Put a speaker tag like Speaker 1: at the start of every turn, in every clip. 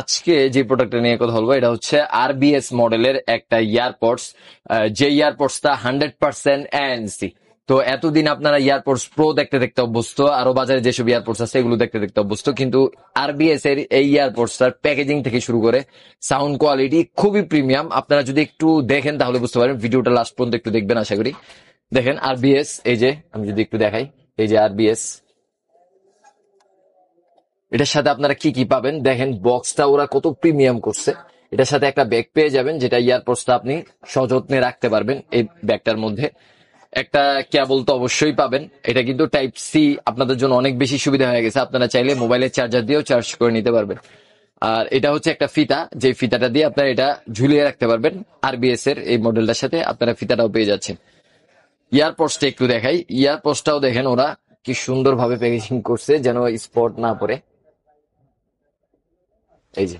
Speaker 1: আজকে যে প্রোডাক্টটা নিয়ে কথা বলবো এটা হচ্ছে আরবিএস মডেলের একটা ইয়ারপডস, যে ইয়ারপডসটা 100% ANC। তো এতদিন আপনারা ইয়ারপডস প্রো দেখতে দেখতে অভ্যস্ত, আরো বাজারে যেসব ইয়ারপডস আছে এগুলো দেখতে দেখতে অভ্যস্ত, কিন্তু আরবিএস এর এই ইয়ারপডসটার প্যাকেজিং থেকে শুরু করে সাউন্ড কোয়ালিটি খুবই প্রিমিয়াম। আপনারা যদি একটু দেখেন তাহলে বুঝতে পারেন, ভিডিওটা লাস্ট পর্যন্ত একটু দেখবেন আশা করি। দেখেন আরবিএস, এই যে আমি যদি একটু দেখাই, এই যে আরবিএস, এটার সাথে আপনারা কি কি পাবেন দেখেন। বক্সটা ওরা কত প্রিমিয়াম করছে। এটার সাথে একটা ব্যাগ পেয়ে যাবেন, যেটা ইয়ারপডসটা আপনি সযত্নে রাখতে পারবেন। এই ব্যাগটার মধ্যে একটা কেবল তো অবশ্যই পাবেন। এটা কিন্তু টাইপ সি, আপনাদের জন্য অনেক বেশি সুবিধা হয়ে গেছে। আপনারা চাইলে মোবাইলের চার্জার দিয়েও চার্জ করে নিতে পারবেন। আর এটা হচ্ছে একটা ফিতা, যে ফিতাটা দিয়ে আপনারা এটা ঝুলিয়ে রাখতে পারবেন। আরবিএস এর এই মডেলটার সাথে আপনারা ফিতাটাও পেয়ে যাচ্ছেন। ইয়ারপডসটা একটু দেখাই, ইয়ারপডসটাও দেখেন ওরা কি সুন্দর ভাবে প্যাকেজিং করছে, যেন স্পট না পড়ে। এই যে,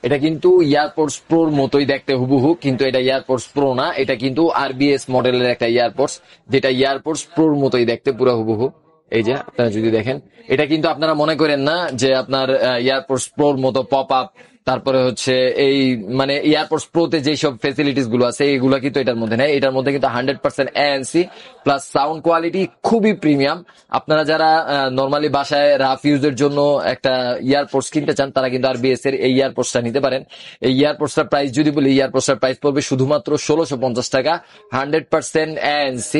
Speaker 1: এটা কিন্তু ইয়ারপডস প্রোর মতোই দেখতে হুবহু, কিন্তু এটা ইয়ারপডস প্রো না, এটা কিন্তু আরবিএস মডেলের একটা ইয়ারপডস, যেটা ইয়ারপডস প্রোর মতোই দেখতে পুরো হুবহু। এই যে আপনারা যদি দেখেন, এটা কিন্তু আপনারা মনে করেন না যে আপনার ইয়ারপডস প্রোর মতো পপ আপ, তারপরে হচ্ছে এই মানে ইয়ারপডস প্রোতে যেসব ফেসিলিটিস গুলো আছে এইগুলো কিন্তু এটার মধ্যে নেই। এটার মধ্যে কিন্তু 100% ANC প্লাস সাউন্ড কোয়ালিটি খুবই প্রিমিয়াম। আপনারা যারা নর্মালি বাসায় রাফ ইউজের জন্য একটা ইয়ারপডস কিনতে চান, তারা কিন্তু আরবিএস এর এই ইয়ারপডসটা নিতে পারেন। এই ইয়ারপডসটার প্রাইস যদি বলি, ইয়ারপডসটার প্রাইস পড়বে শুধুমাত্র 1650 টাকা, 100% ANC।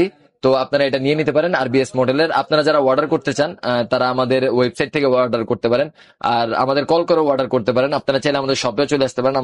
Speaker 1: তো আপনারা এটা নিয়ে নিতে পারেন আরবিএস মডেলের। আপনারা যারা অর্ডার করতে চান তারা আমাদের ওয়েবসাইট থেকে অর্ডার করতে পারেন, আর আমাদের কল করে অর্ডার করতে পারেন। আপনারা চাইলে আমাদের শপে চলে আসতে পারেন।